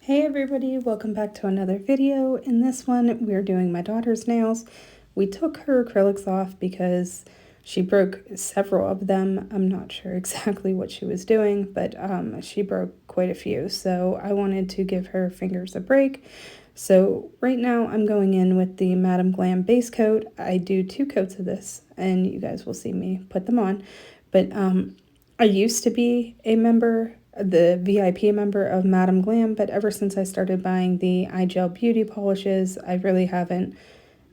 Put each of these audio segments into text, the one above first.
Hey everybody, welcome back to another video. In this one, we're doing my daughter's nails. We took her acrylics off because she broke several of them. I'm not sure exactly what she was doing, but she broke quite a few. So I wanted to give her fingers a break. So right now I'm going in with the Madam Glam base coat. I do 2 coats of this and you guys will see me put them on. But I used to be the VIP member of Madam Glam, but ever since I started buying the iGel beauty polishes, I really haven't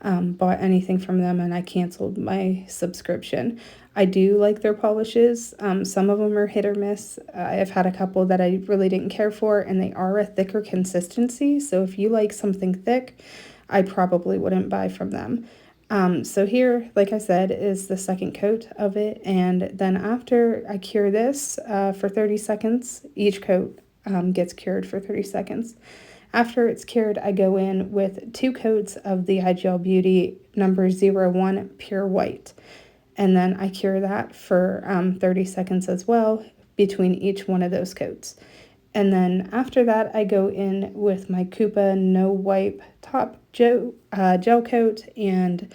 bought anything from them, and I canceled my subscription. I do like their polishes. Some of them are hit or miss. I've had a couple that I really didn't care for, and they are a thicker consistency, so if you like something thick, I probably wouldn't buy from them. So here, like I said, is the second coat of it, and then after I cure this for 30 seconds, each coat gets cured for 30 seconds. After it's cured, I go in with 2 coats of the iGel Beauty number 01 Pure White, and then I cure that for 30 seconds as well between each one of those coats. And then after that, I go in with my Koopa No Wipe top gel coat, and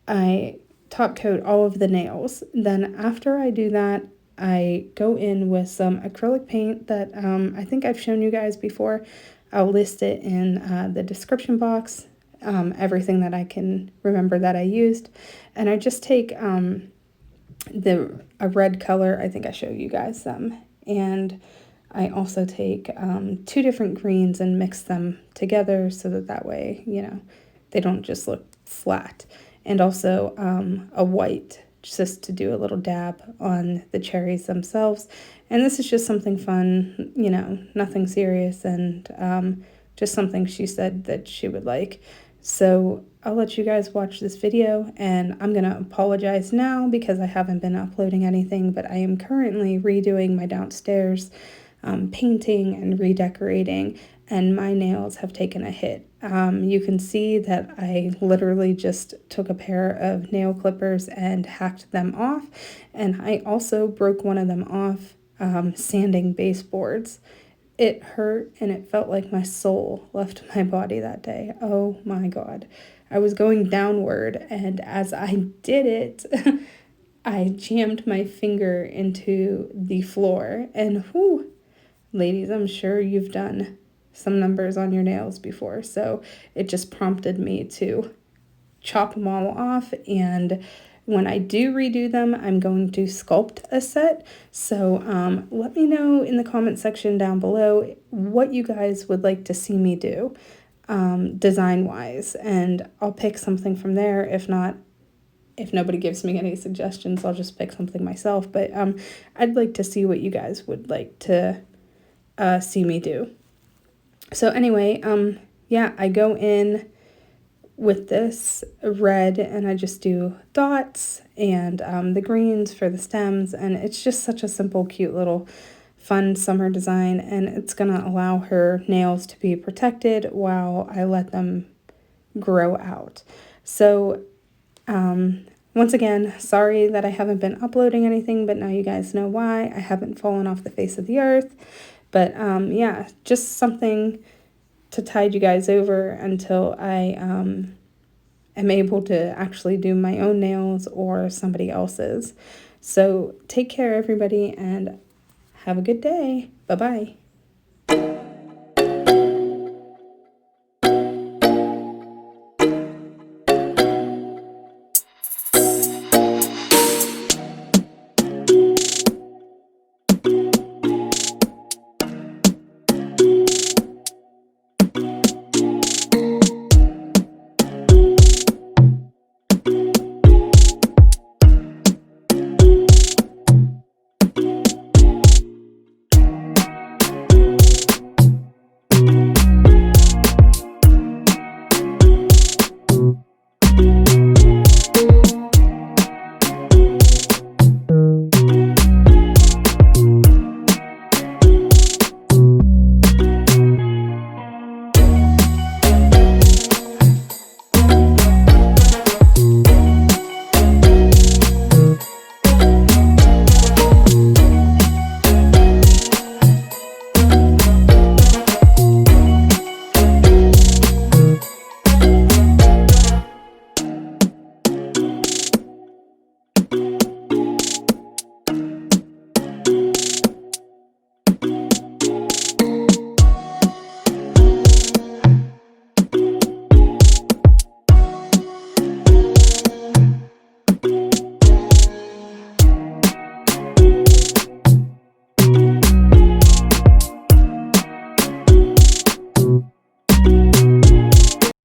I top coat all of the nails. Then after I do that, I go in with some acrylic paint that I think I've shown you guys before. I'll list it in the description box, everything that I can remember that I used. And I just take a red color, I think I showed you guys some, and I also take 2 different greens and mix them together so that way, you know, they don't just look flat. And also a white, just to do a little dab on the cherries themselves. And this is just something fun, you know, nothing serious, and just something she said that she would like. So I'll let you guys watch this video, and I'm going to apologize now because I haven't been uploading anything, but I am currently redoing my downstairs, painting and redecorating, and my nails have taken a hit. You can see that I literally just took a pair of nail clippers and hacked them off, and I also broke one of them off sanding baseboards. It hurt and it felt like my soul left my body that day. Oh my God. I was going downward, and as I did it, I jammed my finger into the floor, and whew, ladies, I'm sure you've done some numbers on your nails before, so it just prompted me to chop them all off. And when I do redo them, I'm going to sculpt a set. So let me know in the comment section down below what you guys would like to see me do design wise, and I'll pick something from there. If not, if nobody gives me any suggestions, I'll just pick something myself. But I'd like to see what you guys would like to see me do. So anyway, yeah, I go in with this red and I just do dots and the greens for the stems, and it's just such a simple, cute little fun summer design, and it's gonna allow her nails to be protected while I let them grow out. So once again, sorry that I haven't been uploading anything, but now you guys know why. I haven't fallen off the face of the earth. But yeah, just something to tide you guys over until I am able to actually do my own nails or somebody else's. So take care, everybody, and have a good day. Bye-bye.